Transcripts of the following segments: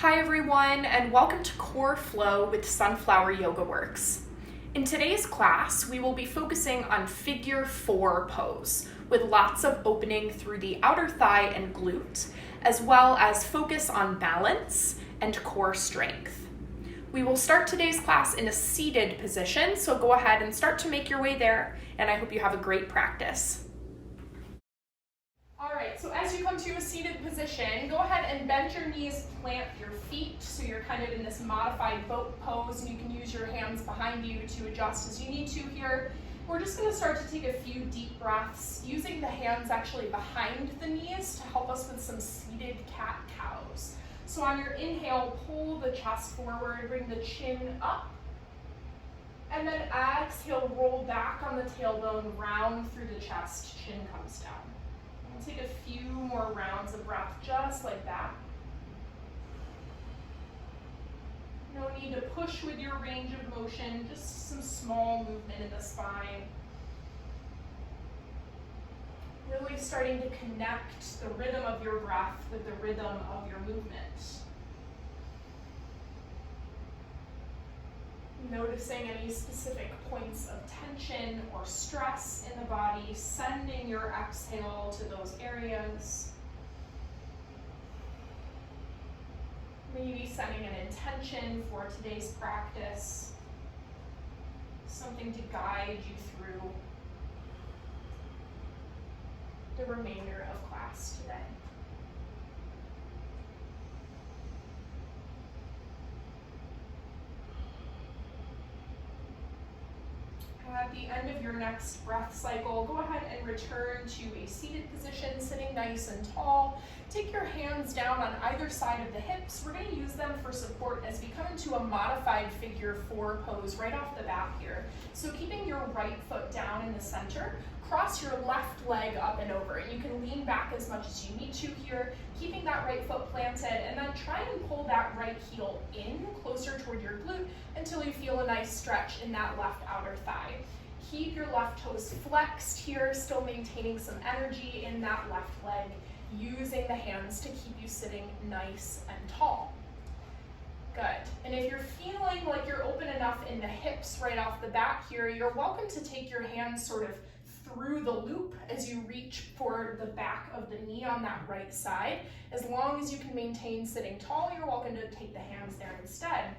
Hi everyone, and welcome to Core Flow with Sunflower Yoga Works. In today's class, we will be focusing on Figure 4 pose, with lots of opening through the outer thigh and glute, as well as focus on balance and core strength. We will start today's class in a seated position, so go ahead and start to make your way there, and I hope you have a great practice. Alright, so as you come to a seated position, go ahead and bend your knees, plant your feet, so you're kind of in this modified boat pose, and you can use your hands behind you to adjust as you need to here. We're just going to start to take a few deep breaths, using the hands actually behind the knees to help us with some seated cat-cows. So on your inhale, pull the chest forward, bring the chin up, and then exhale, roll back on the tailbone, round through the chest, chin comes down. We'll take a few more rounds of breath just like that. No need to push with your range of motion, just some small movement in the spine. Really starting to connect the rhythm of your breath with the rhythm of your movement. Noticing any specific points of tension or stress in the body, sending your exhale to those areas. Maybe setting an intention for today's practice, something to guide you through the remainder of class today. At the end of your next breath cycle, go ahead and return to a seated position, sitting nice and tall. Take your hands down on either side of the hips. We're going to use them for support as we come into a modified Figure 4 pose right off the bat here. So keeping your right foot down in the center, cross your left leg up and over. And you can lean back as much as you need to here, keeping that right foot planted, and then try and pull that right heel in closer toward your glute until you feel a nice stretch in that left outer thigh. Keep your left toes flexed here, still maintaining some energy in that left leg, using the hands to keep you sitting nice and tall. Good. And if you're feeling like you're open enough in the hips right off the bat here, you're welcome to take your hands sort of through the loop as you reach for the back of the knee on that right side. As long as you can maintain sitting tall, you're welcome to take the hands there instead.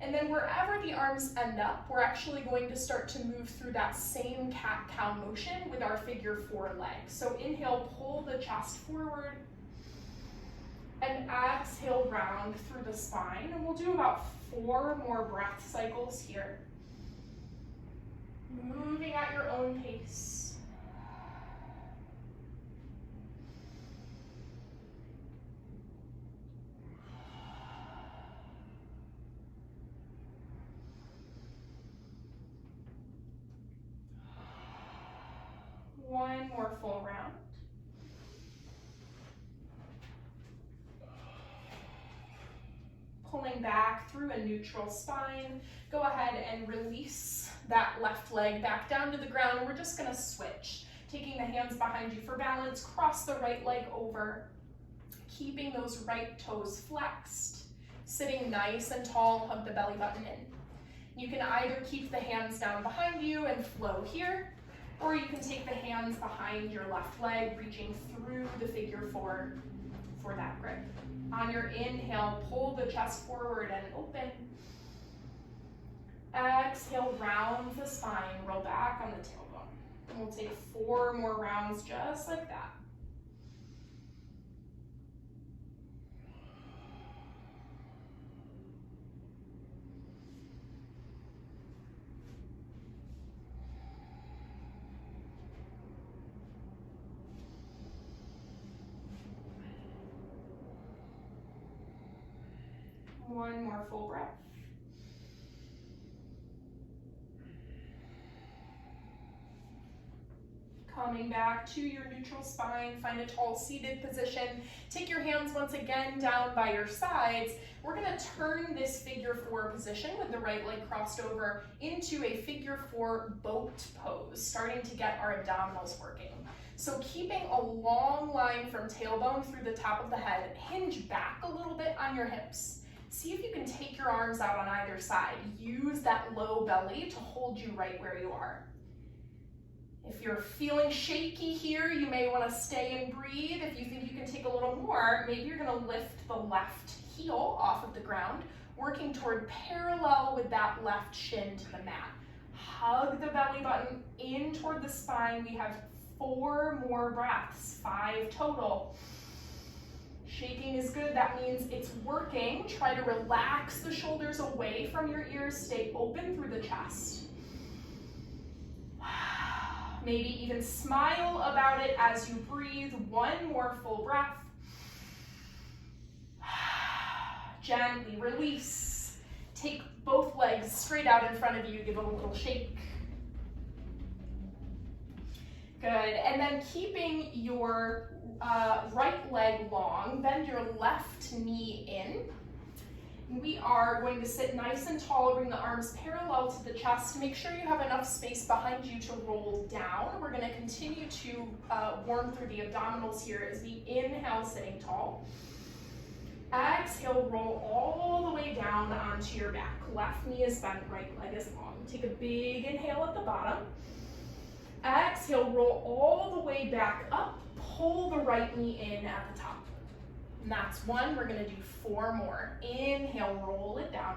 And then wherever the arms end up, we're actually going to start to move through that same cat-cow motion with our Figure 4 leg. So inhale, pull the chest forward, and exhale, round through the spine. And we'll do about 4 more breath cycles here. Moving at your own pace. One more full round. Pulling back through a neutral spine. Go ahead and release that left leg back down to the ground. We're just going to switch. Taking the hands behind you for balance, cross the right leg over. Keeping those right toes flexed. Sitting nice and tall, hug the belly button in. You can either keep the hands down behind you and flow here, or you can take the hands behind your left leg, reaching through the Figure 4 for that grip. On your inhale, pull the chest forward and open. Exhale, round the spine, roll back on the tailbone. And we'll take 4 more rounds just like that. One more full breath. Coming back to your neutral spine, find a tall seated position. Take your hands once again down by your sides. We're going to turn this Figure 4 position with the right leg crossed over into a Figure 4 boat pose, starting to get our abdominals working. So keeping a long line from tailbone through the top of the head, hinge back a little bit on your hips. See if you can take your arms out on either side. Use that low belly to hold you right where you are. If you're feeling shaky here, you may want to stay and breathe. If you think you can take a little more, maybe you're going to lift the left heel off of the ground, working toward parallel with that left shin to the mat. Hug the belly button in toward the spine. We have 4 more breaths, 5 total. Shaking is good, that means it's working. Try to relax the shoulders away from your ears, stay open through the chest. Maybe even smile about it as you breathe. 1 more full breath. Gently release. Take both legs straight out in front of you, give it a little shake. Good, and then keeping your right leg long, bend your left knee in. We are going to sit nice and tall, bring the arms parallel to the chest. Make sure you have enough space behind you to roll down. We're going to continue to warm through the abdominals here as we inhale, sitting tall. Exhale, roll all the way down onto your back. Left knee is bent, right leg is long. Take a big inhale at the bottom. Exhale, roll all the way back up. Pull the right knee in at the top. And that's 1. We're going to do 4 more. Inhale, roll it down.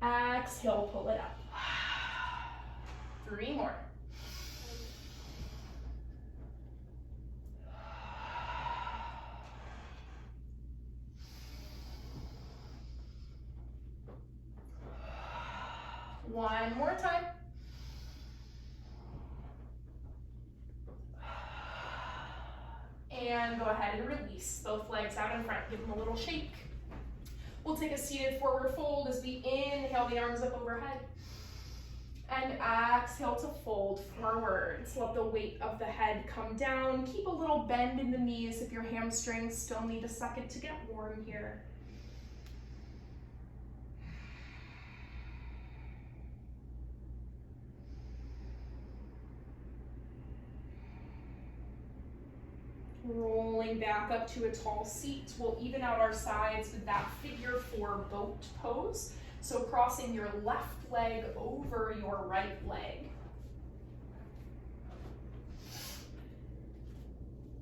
Exhale, pull it up. 3 more. One more time. And go ahead and release both legs out in front. Give them a little shake. We'll take a seated forward fold as we inhale the arms up overhead. And exhale to fold forwards. Let the weight of the head come down. Keep a little bend in the knees if your hamstrings still need a second to get warm here. Rolling back up to a tall seat. We'll even out our sides with that figure 4 boat pose. So crossing your left leg over your right leg.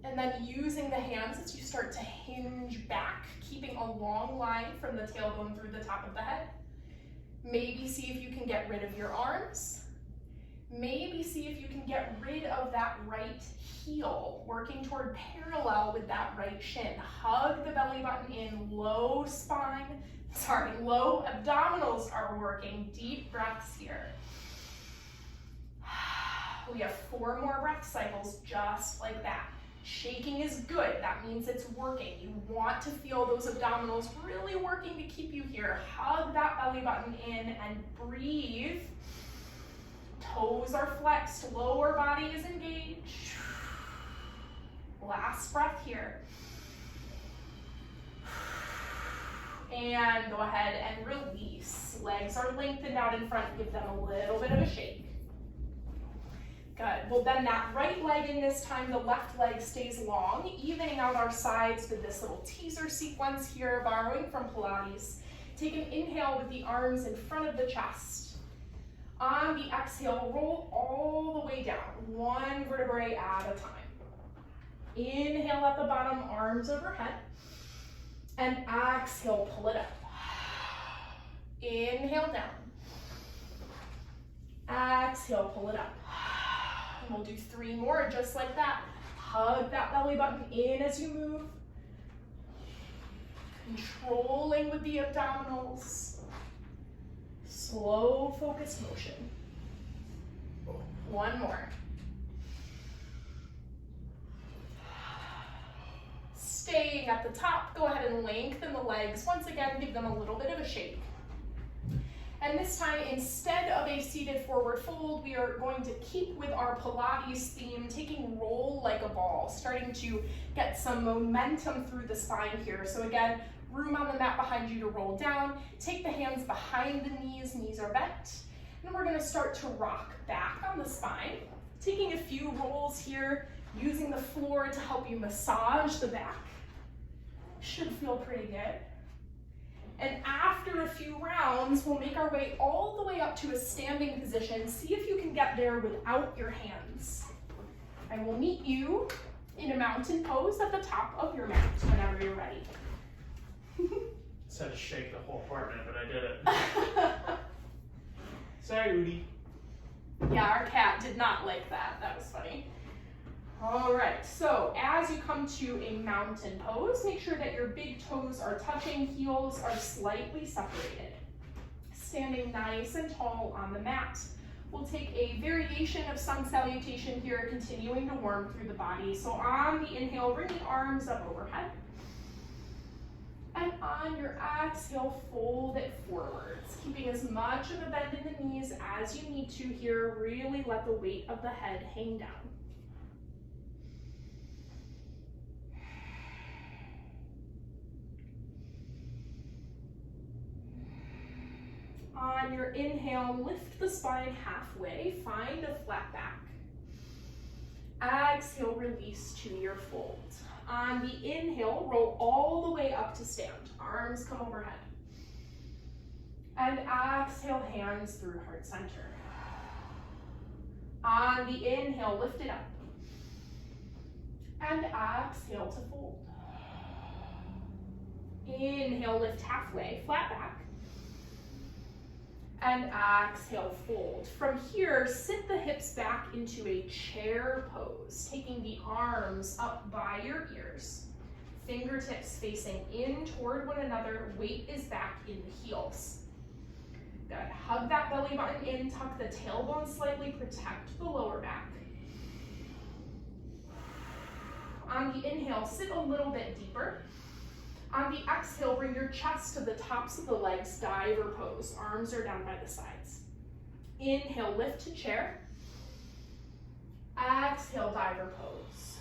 And then using the hands as you start to hinge back, keeping a long line from the tailbone through the top of the head. Maybe see if you can get rid of your arms. Maybe see if you can get rid of that right heel, working toward parallel with that right shin. Hug the belly button in, low abdominals are working. Deep breaths here. We have 4 more breath cycles just like that. Shaking is good, that means it's working. You want to feel those abdominals really working to keep you here. Hug that belly button in and breathe. Toes are flexed, lower body is engaged. Last breath here. And go ahead and release. Legs are lengthened out in front, give them a little bit of a shake. Good, we'll bend that right leg in this time, the left leg stays long, evening out our sides with this little teaser sequence here, borrowing from Pilates. Take an inhale with the arms in front of the chest. On the exhale, roll all the way down, 1 vertebrae at a time. Inhale at the bottom, arms overhead. And exhale, pull it up. Inhale down. Exhale, pull it up. And we'll do 3 more just like that. Hug that belly button in as you move. Controlling with the abdominals. Slow, focused motion. 1 more. Staying at the top, go ahead and lengthen the legs. Once again, give them a little bit of a shake. And this time, instead of a seated forward fold, we are going to keep with our Pilates theme, taking roll like a ball, starting to get some momentum through the spine here. So again, room on the mat behind you to roll down. Take the hands behind the knees are bent. And we're gonna start to rock back on the spine. Taking a few rolls here, using the floor to help you massage the back. Should feel pretty good. And after a few rounds, we'll make our way all the way up to a standing position. See if you can get there without your hands. I will meet you in a mountain pose at the top of your mat whenever you're ready. Said to shake the whole apartment, but I did it. Sorry, Rudy. Yeah, our cat did not like that. That was funny. All right, so as you come to a mountain pose, make sure that your big toes are touching, heels are slightly separated. Standing nice and tall on the mat. We'll take a variation of sun salutation here, continuing to warm through the body. So on the inhale, bring the arms up overhead. And on your exhale, fold it forwards, keeping as much of a bend in the knees as you need to here. Really let the weight of the head hang down. On your inhale, lift the spine halfway, find a flat back. Exhale, release to your fold. On the inhale, roll all the way up to stand. Arms come overhead. And exhale, hands through heart center. On the inhale, lift it up. And exhale to fold. Inhale, lift halfway, flat back. And exhale, fold. From here, sit the hips back into a chair pose, taking the arms up by your ears. Fingertips facing in toward one another, weight is back in the heels. Good, hug that belly button in, tuck the tailbone slightly, protect the lower back. On the inhale, sit a little bit deeper. On the exhale, bring your chest to the tops of the legs, diver pose. Arms are down by the sides. Inhale, lift to chair. Exhale, diver pose.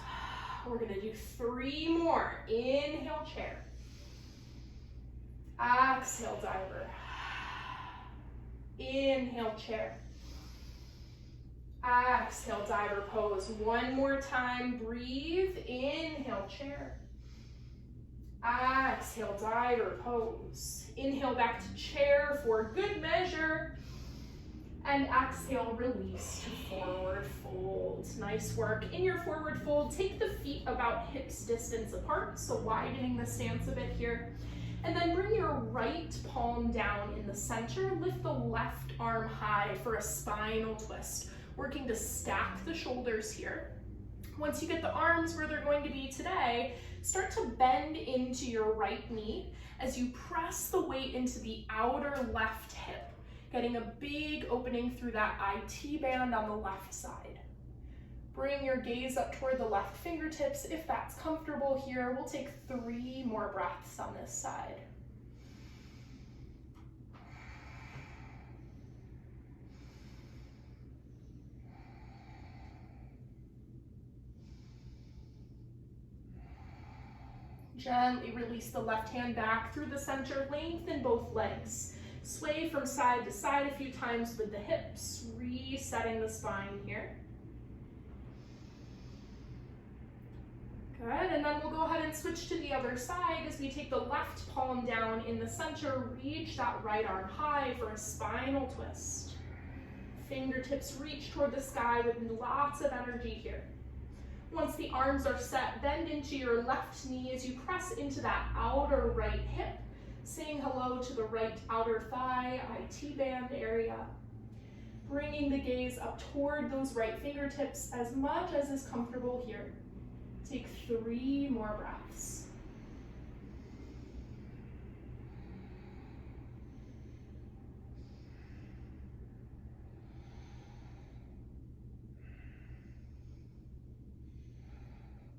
We're gonna do 3 more. Inhale, chair. Exhale, diver. Inhale, chair. Exhale, diver pose. 1 more time, breathe. Inhale, chair. Exhale, diver pose. Inhale back to chair for good measure. And exhale, release to forward fold. Nice work. In your forward fold, take the feet about hips distance apart, so widening the stance a bit here. And then bring your right palm down in the center. Lift the left arm high for a spinal twist, working to stack the shoulders here. Once you get the arms where they're going to be today, start to bend into your right knee as you press the weight into the outer left hip, getting a big opening through that IT band on the left side. Bring your gaze up toward the left fingertips if that's comfortable here. We'll take 3 more breaths on this side. Gently release the left hand back through the center, lengthen both legs. Sway from side to side a few times with the hips, resetting the spine here. Good, and then we'll go ahead and switch to the other side as we take the left palm down in the center, reach that right arm high for a spinal twist. Fingertips reach toward the sky with lots of energy here. Once the arms are set, bend into your left knee as you press into that outer right hip, saying hello to the right outer thigh, IT band area. Bringing the gaze up toward those right fingertips as much as is comfortable here. Take 3 more breaths.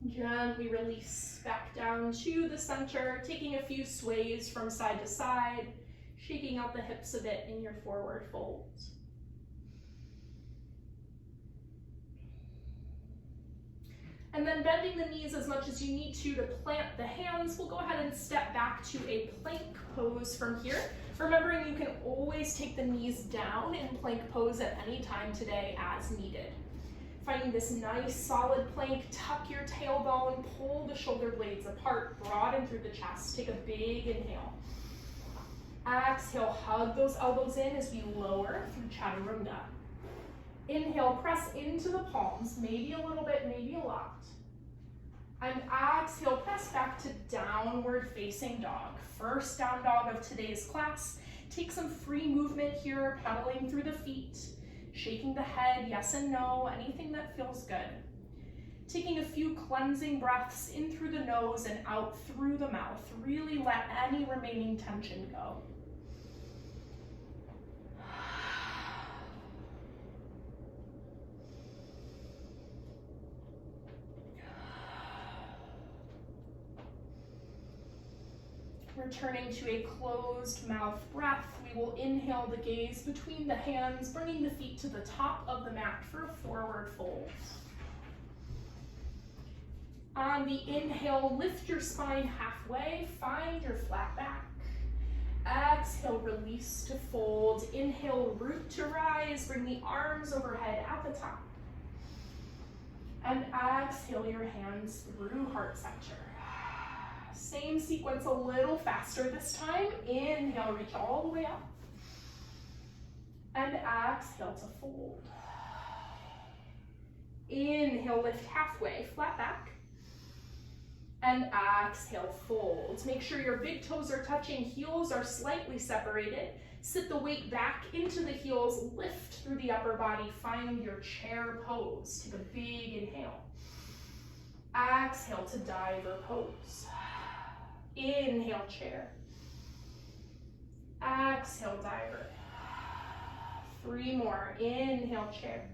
Gently release back down to the center, taking a few sways from side to side, shaking out the hips a bit in your forward fold. And then bending the knees as much as you need to plant the hands, we'll go ahead and step back to a plank pose from here. Remembering you can always take the knees down in plank pose at any time today as needed. Finding this nice solid plank, tuck your tailbone, pull the shoulder blades apart, broaden through the chest. Take a big inhale. Exhale, hug those elbows in as we lower through chaturanga. Inhale, press into the palms, maybe a little bit, maybe a lot. And exhale, press back to downward facing dog. First down dog of today's class. Take some free movement here, pedaling through the feet, shaking the head, yes and no, anything that feels good. Taking a few cleansing breaths in through the nose and out through the mouth. Really let any remaining tension go. Returning to a closed mouth breath, we will inhale the gaze between the hands, bringing the feet to the top of the mat for a forward fold. On the inhale, lift your spine halfway, find your flat back. Exhale, release to fold. Inhale, root to rise, bring the arms overhead at the top. And exhale your hands through heart center. Same sequence, a little faster this time. Inhale, reach all the way up. And exhale to fold. Inhale, lift halfway, flat back. And exhale, fold. Make sure your big toes are touching, heels are slightly separated. Sit the weight back into the heels, lift through the upper body, find your chair pose. Take a big inhale. Exhale to diver pose. Inhale, chair. Exhale, diver. 3 more. Inhale, chair.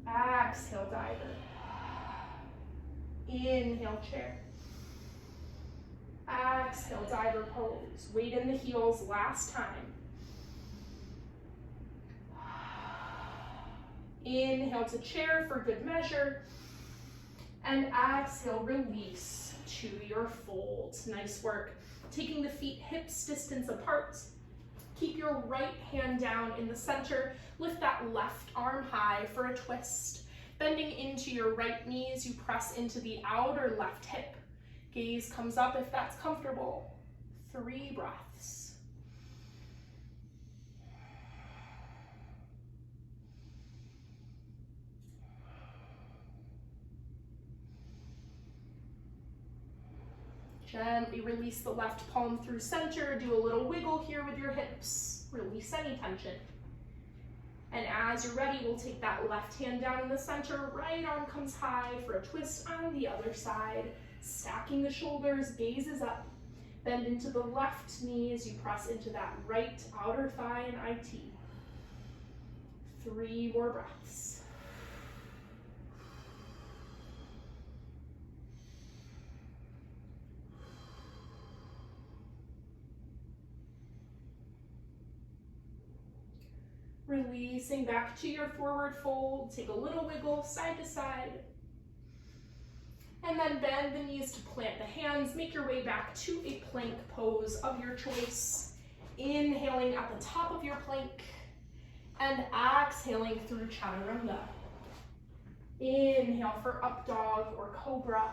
Exhale, diver. Inhale, chair. Exhale, diver pose. Weight in the heels, last time. Inhale to chair for good measure. And exhale, release to your fold. Nice work. Taking the feet hips distance apart. Keep your right hand down in the center. Lift that left arm high for a twist. Bending into your right knees, you press into the outer left hip. Gaze comes up if that's comfortable. 3 breaths. Gently release the left palm through center. Do a little wiggle here with your hips. Release any tension. And as you're ready, we'll take that left hand down in the center. Right arm comes high for a twist on the other side. Stacking the shoulders, gaze is up. Bend into the left knee as you press into that right outer thigh in IT. 3 more breaths. Releasing back to your forward fold. Take a little wiggle side to side. And then bend the knees to plant the hands. Make your way back to a plank pose of your choice. Inhaling at the top of your plank. And exhaling through chaturanga. Inhale for up dog or cobra.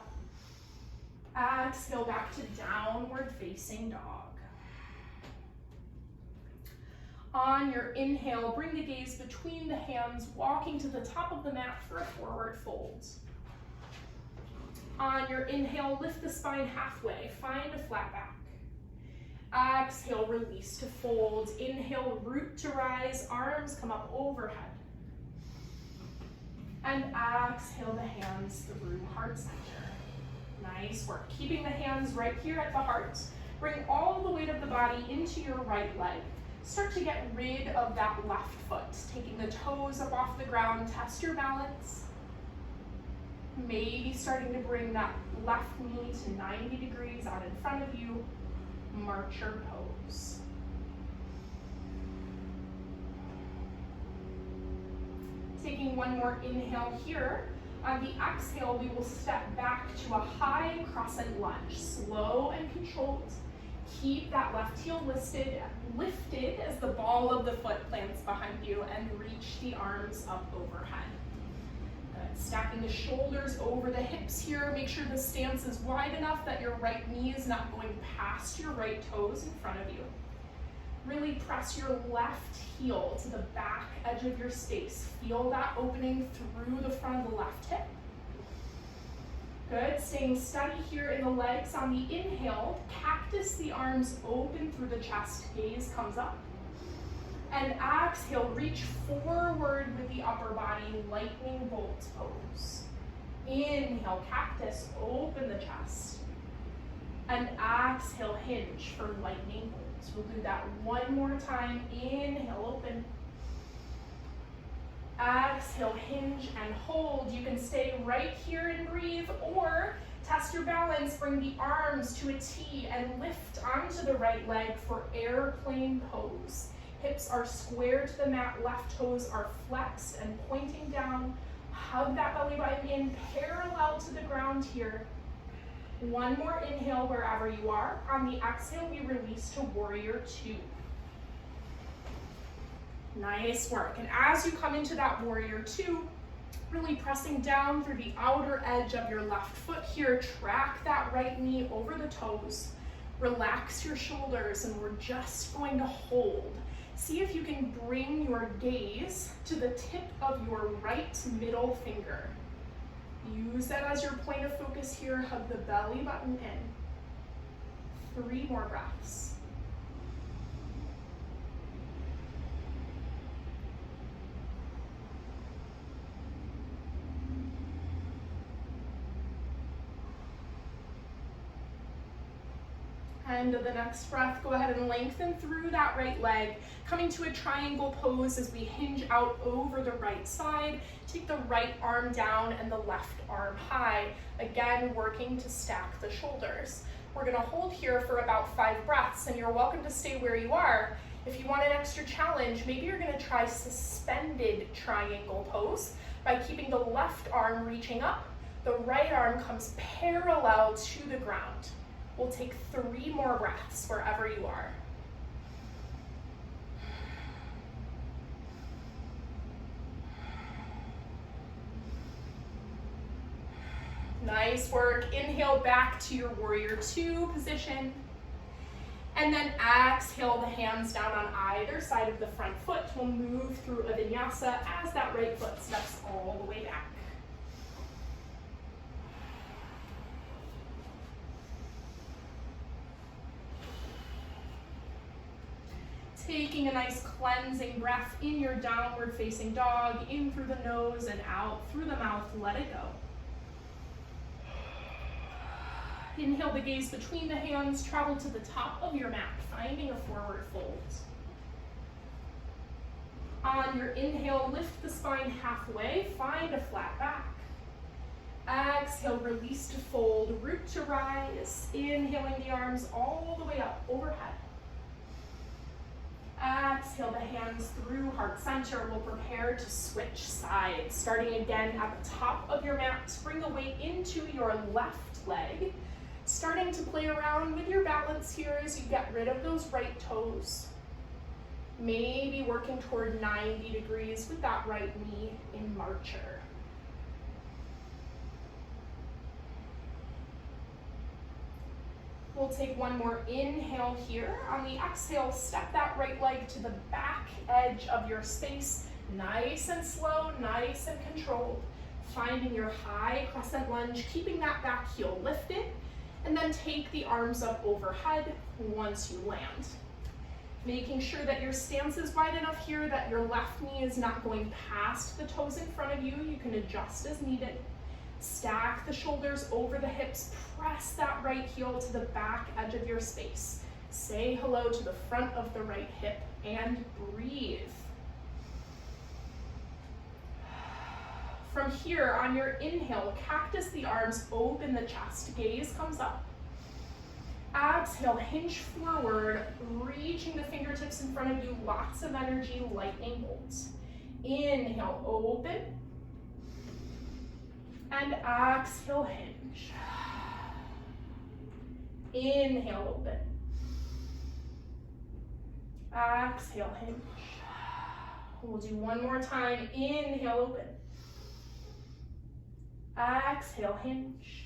Exhale back to downward facing dog. On your inhale, bring the gaze between the hands, walking to the top of the mat for a forward fold. On your inhale, lift the spine halfway, find a flat back. Exhale, release to fold. Inhale, root to rise, arms come up overhead. And exhale the hands through heart center. Nice work. Keeping the hands right here at the heart. Bring all the weight of the body into your right leg. Start to get rid of that left foot. Taking the toes up off the ground, test your balance. Maybe starting to bring that left knee to 90 degrees out in front of you. Marcher pose. Taking one more inhale here. On the exhale, we will step back to a high crescent lunge. Slow and controlled. Keep that left heel lifted as the ball of the foot plants behind you and reach the arms up overhead. Stacking the shoulders over the hips here. Make sure the stance is wide enough that your right knee is not going past your right toes in front of you. Really press your left heel to the back edge of your space. Feel that opening through the front of the left hip. Good, staying steady here in the legs. On the inhale, cactus the arms open through the chest, gaze comes up. And exhale, reach forward with the upper body, lightning bolt pose. Inhale, cactus, open the chest. And exhale, hinge for lightning bolt. We'll do that one more time. Inhale, open. Exhale, hinge and hold. You can stay right here and breathe, or test your balance, bring the arms to a T and lift onto the right leg for airplane pose. Hips are square to the mat, left toes are flexed and pointing down. Hug that belly button in, parallel to the ground here. One more inhale wherever you are. On the exhale, we release to warrior two. Nice work. And as you come into that warrior two, really pressing down through the outer edge of your left foot here, track that right knee over the toes. Relax your shoulders, and we're just going to hold. See if you can bring your gaze to the tip of your right middle finger. Use that as your point of focus here. Hug the belly button in. 3 more breaths. End of the next breath, go ahead and lengthen through that right leg, coming to a triangle pose as we hinge out over the right side. Take the right arm down and the left arm high. Again, working to stack the shoulders. We're gonna hold here for about 5 breaths, and you're welcome to stay where you are. If you want an extra challenge, maybe you're gonna try suspended triangle pose by keeping the left arm reaching up, the right arm comes parallel to the ground. We'll take 3 more breaths wherever you are. Nice work. Inhale back to your warrior two position. And then exhale the hands down on either side of the front foot. We'll move through a vinyasa as that right foot steps all the way back. Taking a nice cleansing breath in your downward facing dog, in through the nose and out through the mouth, let it go. Inhale the gaze between the hands, travel to the top of your mat, finding a forward fold. On your inhale, lift the spine halfway, find a flat back. Exhale, release to fold, root to rise, inhaling the arms all the way up overhead. Exhale the hands through heart center. We'll prepare to switch sides. Starting again at the top of your mat, bring the weight into your left leg. Starting to play around with your balance here as you get rid of those right toes. Maybe working toward 90 degrees with that right knee in marcher. We'll take one more inhale here. On the exhale, step that right leg to the back edge of your space. Nice and slow, nice and controlled. Finding your high crescent lunge, keeping that back heel lifted, and then take the arms up overhead once you land. Making sure that your stance is wide enough here that your left knee is not going past the toes in front of you. You can adjust as needed. Stack the shoulders over the hips, press that right heel to the back edge of your space. Say hello to the front of the right hip and breathe. From here, on your inhale, cactus the arms, open the chest, gaze comes up. Exhale, hinge forward, reaching the fingertips in front of you, lots of energy, lightning bolts. Inhale, open. And exhale, hinge. Inhale, open. Exhale, hinge. We'll do one more time. Inhale, open. Exhale, hinge.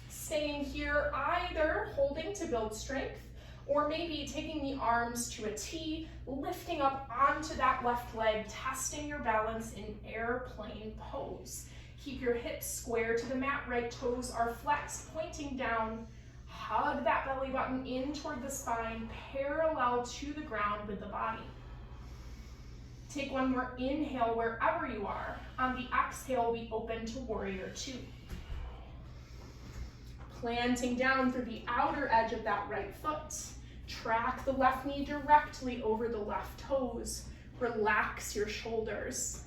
Staying here, either holding to build strength, or maybe taking the arms to a T, lifting up onto that left leg, testing your balance in airplane pose. Keep your hips square to the mat, right toes are flexed, pointing down. Hug that belly button in toward the spine, parallel to the ground with the body. Take one more inhale wherever you are. On the exhale, we open to warrior two. Planting down through the outer edge of that right foot. Track the left knee directly over the left toes. Relax your shoulders.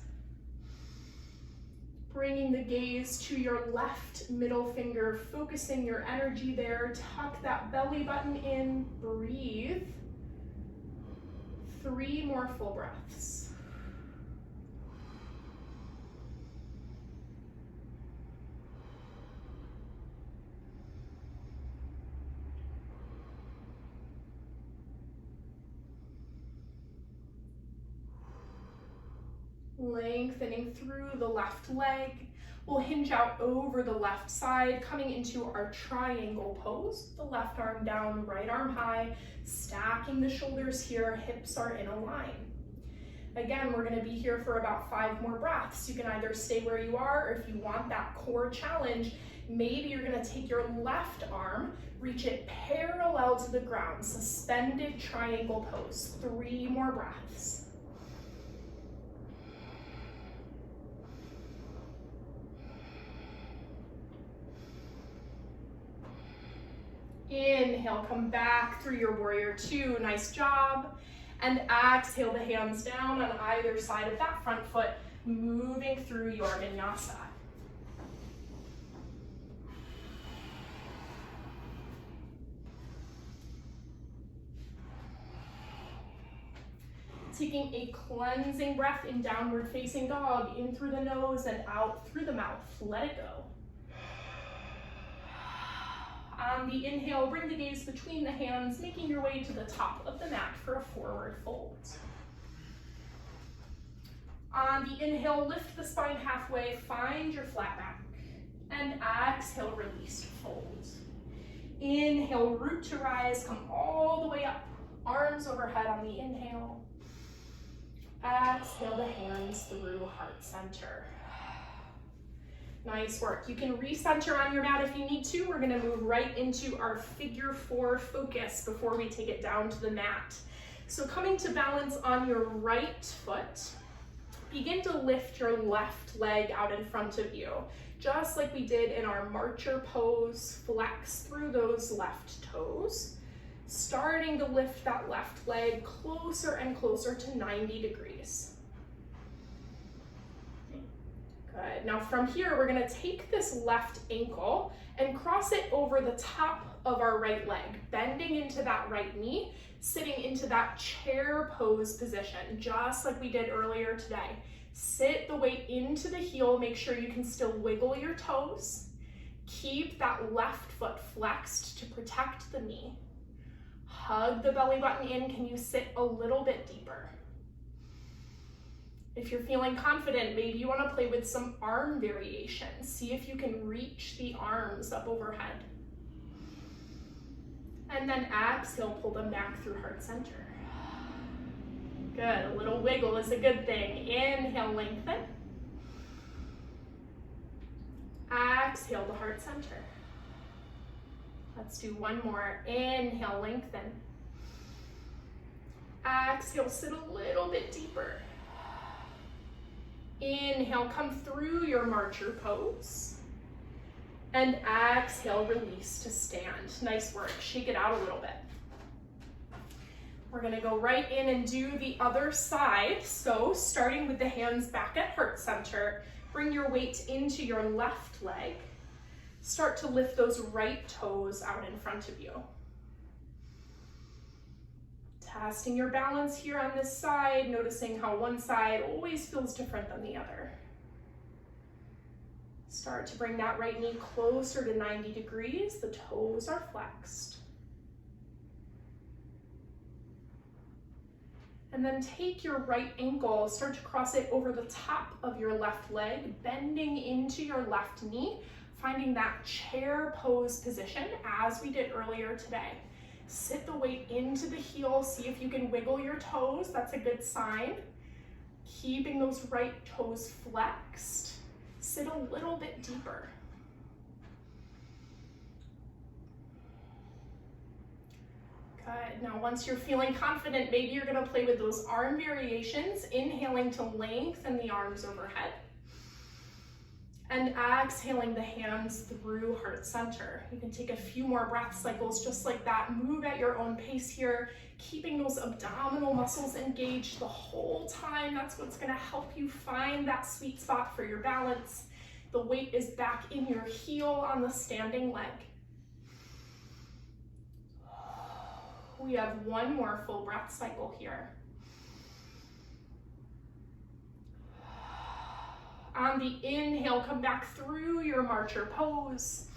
Bringing the gaze to your left middle finger, focusing your energy there. Tuck that belly button in, breathe. 3 more full breaths. Lengthening through the left leg. We'll hinge out over the left side, coming into our triangle pose. The left arm down, right arm high, stacking the shoulders here, hips are in a line. Again, we're gonna be here for about 5 more breaths. You can either stay where you are, or if you want that core challenge, maybe you're gonna take your left arm, reach it parallel to the ground, suspended triangle pose. 3 more breaths. Inhale, come back through your warrior two, nice job. And exhale the hands down on either side of that front foot, moving through your vinyasa. Taking a cleansing breath in downward facing dog, in through the nose and out through the mouth, let it go. On the inhale, bring the gaze between the hands, making your way to the top of the mat for a forward fold. On the inhale, lift the spine halfway, find your flat back. And exhale, release to fold. Inhale, root to rise, come all the way up. Arms overhead on the inhale. Exhale the hands through heart center. Nice work. You can recenter on your mat if you need to. We're gonna move right into our figure 4 focus before we take it down to the mat. So coming to balance on your right foot, begin to lift your left leg out in front of you. Just like we did in our marcher pose, flex through those left toes. Starting to lift that left leg closer and closer to 90 degrees. Good. Now from here, we're gonna take this left ankle and cross it over the top of our right leg, bending into that right knee, sitting into that chair pose position, just like we did earlier today. Sit the weight into the heel, make sure you can still wiggle your toes. Keep that left foot flexed to protect the knee. Hug the belly button in. Can you sit a little bit deeper? If you're feeling confident, maybe you want to play with some arm variations. See if you can reach the arms up overhead. And then exhale, pull them back through heart center. Good, a little wiggle is a good thing. Inhale, lengthen. Exhale to heart center. Let's do one more. Inhale, lengthen. Exhale, sit a little bit deeper. Inhale, come through your marcher pose. And exhale, release to stand. Nice work. Shake it out a little bit. We're gonna go right in and do the other side. So starting with the hands back at heart center, bring your weight into your left leg. Start to lift those right toes out in front of you. Testing your balance here on this side, noticing how one side always feels different than the other. Start to bring that right knee closer to 90 degrees. The toes are flexed. And then take your right ankle, start to cross it over the top of your left leg, bending into your left knee, finding that chair pose position as we did earlier today. Sit the weight into the heel, see if you can wiggle your toes, that's a good sign. Keeping those right toes flexed. Sit a little bit deeper. Good. Now once you're feeling confident, maybe you're gonna play with those arm variations, inhaling to lengthen the arms overhead. And exhaling the hands through heart center. You can take a few more breath cycles just like that. Move at your own pace here, keeping those abdominal muscles engaged the whole time. That's what's gonna help you find that sweet spot for your balance. The weight is back in your heel on the standing leg. We have one more full breath cycle here. On the inhale, come back through your marcher pose.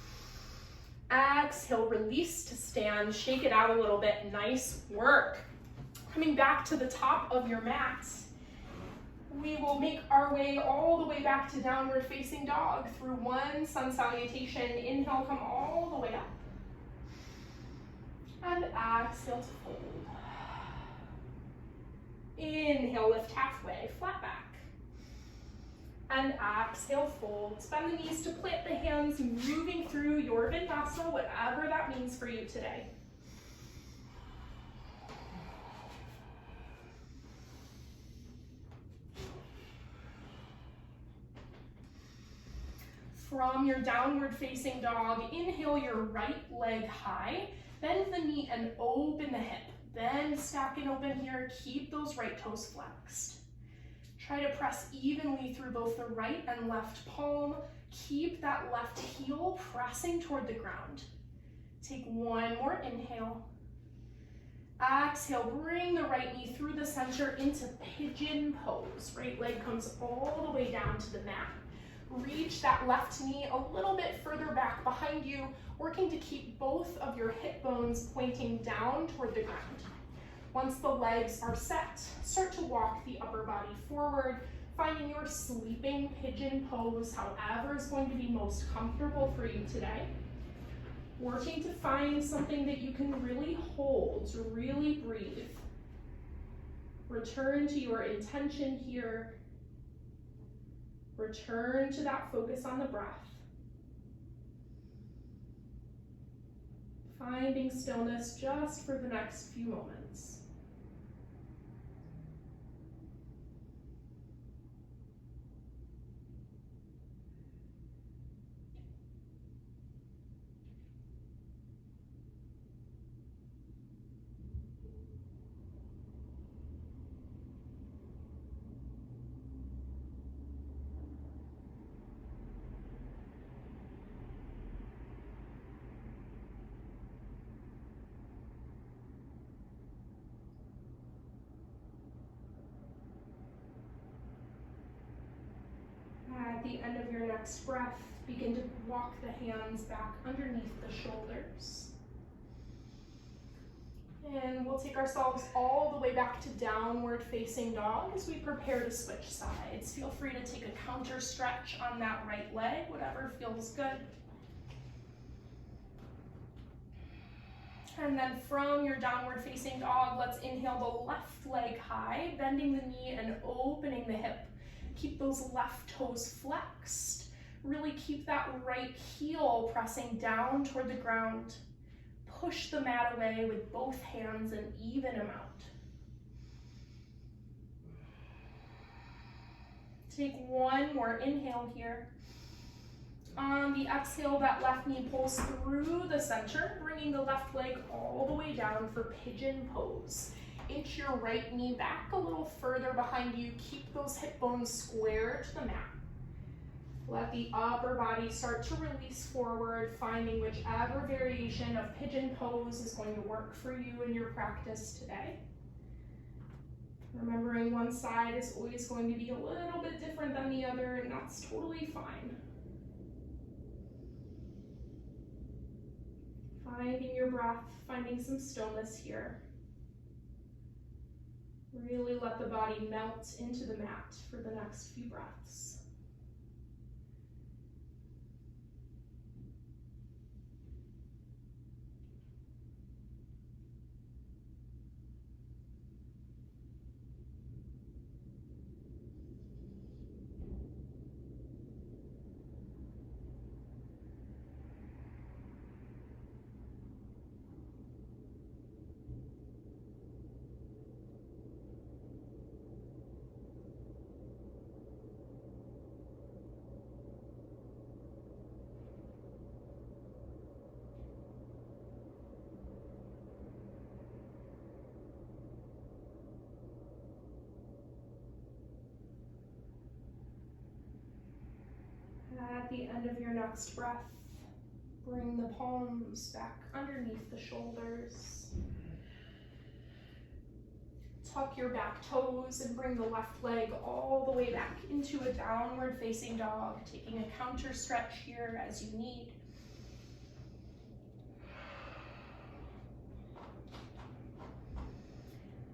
Exhale, release to stand, shake it out a little bit, nice work. Coming back to the top of your mat, we will make our way all the way back to downward facing dog through one sun salutation. Inhale, come all the way up. And exhale to fold. Inhale, lift halfway, flat back. And exhale, fold. Bend the knees to plant the hands, moving through your vinyasa, whatever that means for you today. From your downward facing dog, inhale your right leg high, bend the knee and open the hip. Then stack and open here, keep those right toes flexed. Try to press evenly through both the right and left palm. Keep that left heel pressing toward the ground. Take one more inhale. Exhale, bring the right knee through the center into pigeon pose. Right leg comes all the way down to the mat. Reach that left knee a little bit further back behind you, working to keep both of your hip bones pointing down toward the ground. Once the legs are set, start to walk the upper body forward, finding your sleeping pigeon pose, however is going to be most comfortable for you today. Working to find something that you can really hold, to really breathe. Return to your intention here. Return to that focus on the breath. Finding stillness just for the next few moments. At the end of your next breath, begin to walk the hands back underneath the shoulders. And we'll take ourselves all the way back to downward facing dog as we prepare to switch sides. Feel free to take a counter stretch on that right leg, whatever feels good. And then from your downward facing dog, let's inhale the left leg high, bending the knee and opening the hip. Keep those left toes flexed. Really keep that right heel pressing down toward the ground. Push the mat away with both hands an even amount. Take one more inhale here. On the exhale, that left knee pulls through the center, bringing the left leg all the way down for pigeon pose. Inch your right knee back a little further behind you. Keep those hip bones square to the mat. Let the upper body start to release forward, finding whichever variation of pigeon pose is going to work for you in your practice today. Remembering one side is always going to be a little bit different than the other, and that's totally fine. Finding your breath, finding some stillness here. Really let the body melt into the mat for the next few breaths. At the end of your next breath, bring the palms back underneath the shoulders. Tuck your back toes and bring the left leg all the way back into a downward facing dog, taking a counter stretch here as you need.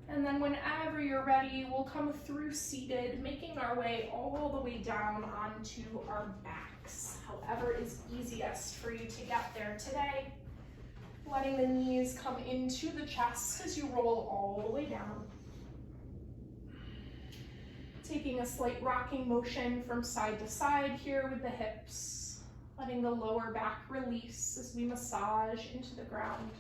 And then whenever you're ready, we'll come through seated, making our way all the way down onto our backs. However is easiest for you to get there today. Letting the knees come into the chest as you roll all the way down. Taking a slight rocking motion from side to side here with the hips. Letting the lower back release as we massage into the ground.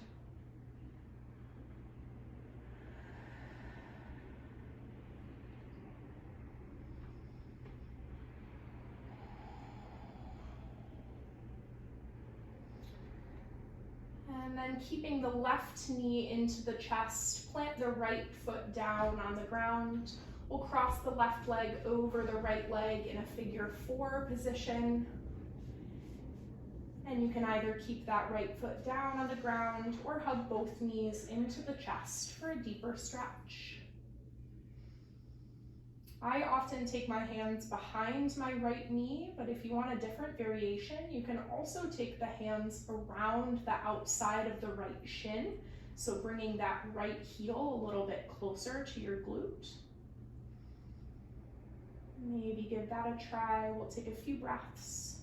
And then keeping the left knee into the chest, plant the right foot down on the ground. We'll cross the left leg over the right leg in a figure 4 position. And you can either keep that right foot down on the ground or hug both knees into the chest for a deeper stretch. I often take my hands behind my right knee, but if you want a different variation, you can also take the hands around the outside of the right shin, so bringing that right heel a little bit closer to your glute. Maybe give that a try. We'll take a few breaths.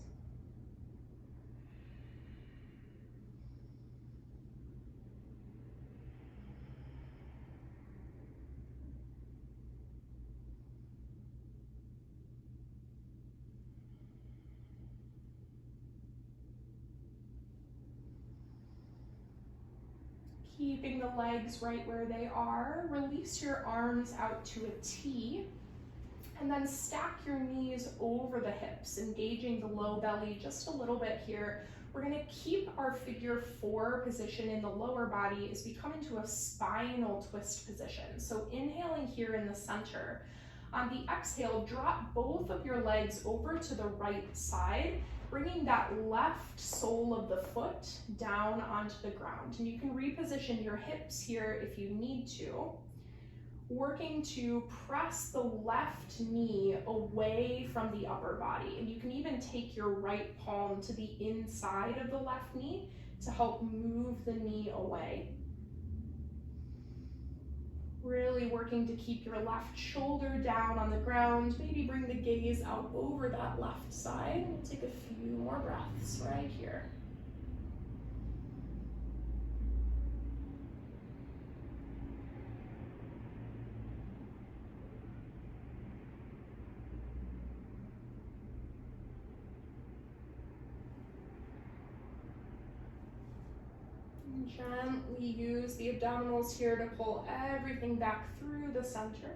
Keeping the legs right where they are, release your arms out to a T, and then stack your knees over the hips, engaging the low belly just a little bit here. We're gonna keep our figure 4 position in the lower body as we come into a spinal twist position. So inhaling here in the center. On the exhale, drop both of your legs over to the right side, bringing that left sole of the foot down onto the ground. And you can reposition your hips here if you need to. Working to press the left knee away from the upper body. And you can even take your right palm to the inside of the left knee to help move the knee away. Really working to keep your left shoulder down on the ground. Maybe bring the gaze out over that left side. We'll take a few more breaths right here. Gently use the abdominals here to pull everything back through the center.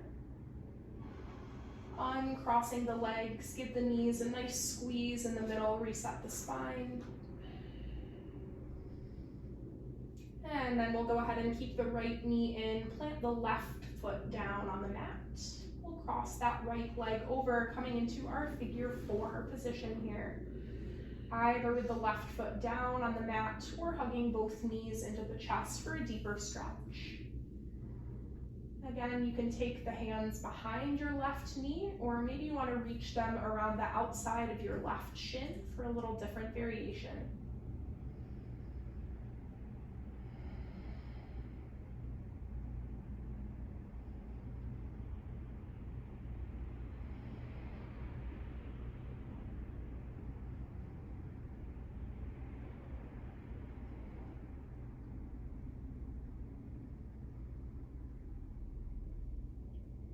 Uncrossing the legs, give the knees a nice squeeze in the middle, reset the spine. And then we'll go ahead and keep the right knee in, plant the left foot down on the mat. We'll cross that right leg over, coming into our figure 4 position here. Either with the left foot down on the mat or hugging both knees into the chest for a deeper stretch. Again, you can take the hands behind your left knee, or maybe you want to reach them around the outside of your left shin for a little different variation.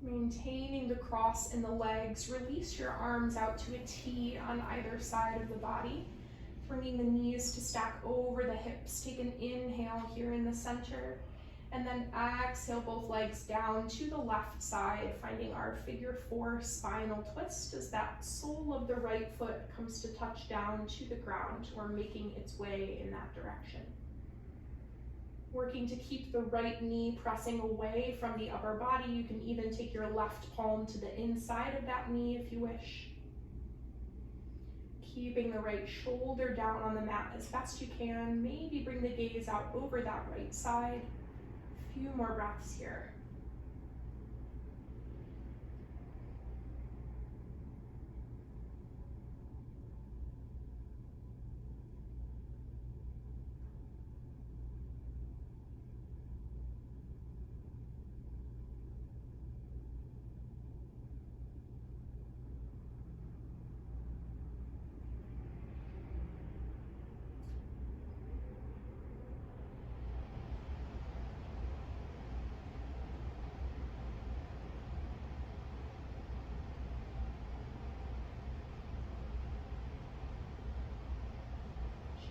Maintaining the cross in the legs, release your arms out to a T on either side of the body. Bringing the knees to stack over the hips. Take an inhale here in the center. And then exhale both legs down to the left side, finding our figure 4 spinal twist as that sole of the right foot comes to touch down to the ground or making its way in that direction. Working to keep the right knee pressing away from the upper body. You can even take your left palm to the inside of that knee if you wish. Keeping the right shoulder down on the mat as best you can. Maybe bring the gaze out over that right side. A few more breaths here.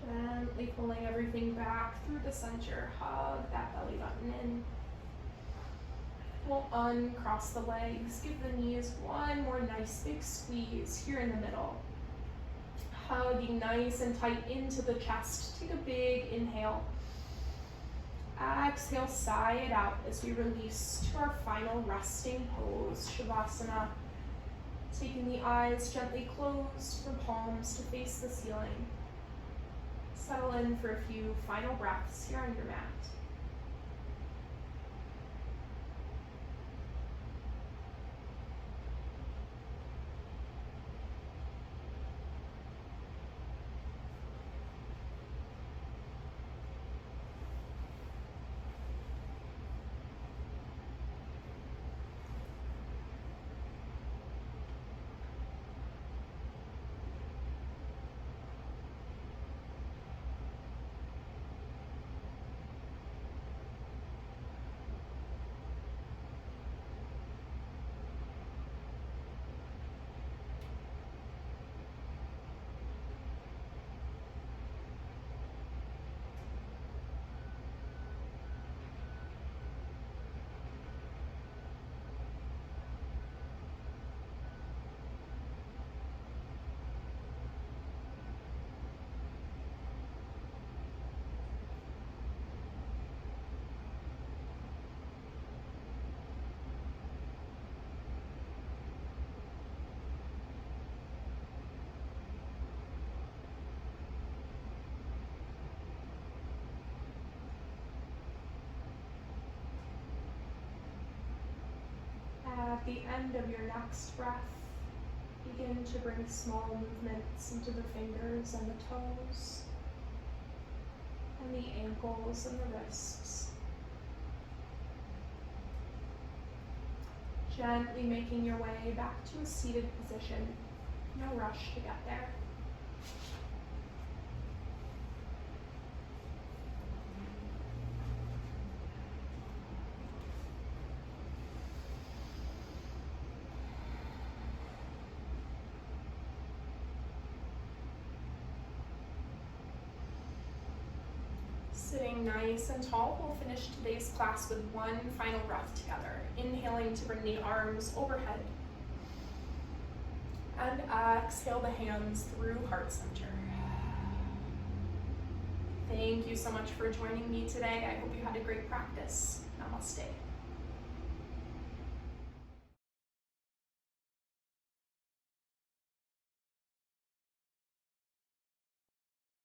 Gently pulling everything back through the center. Hug that belly button in. We'll uncross the legs. Give the knees one more nice big squeeze here in the middle. Hugging nice and tight into the chest. Take a big inhale. Exhale, sigh it out as we release to our final resting pose, Shavasana. Taking the eyes gently closed, the palms to face the ceiling. Settle in for a few final breaths here on your mat. At the end of your next breath, begin to bring small movements into the fingers and the toes, and the ankles and the wrists. Gently making your way back to a seated position. No rush to get there. Sitting nice and tall, we'll finish today's class with one final breath together. Inhaling to bring the arms overhead. And exhale the hands through heart center. Thank you so much for joining me today. I hope you had a great practice. Namaste.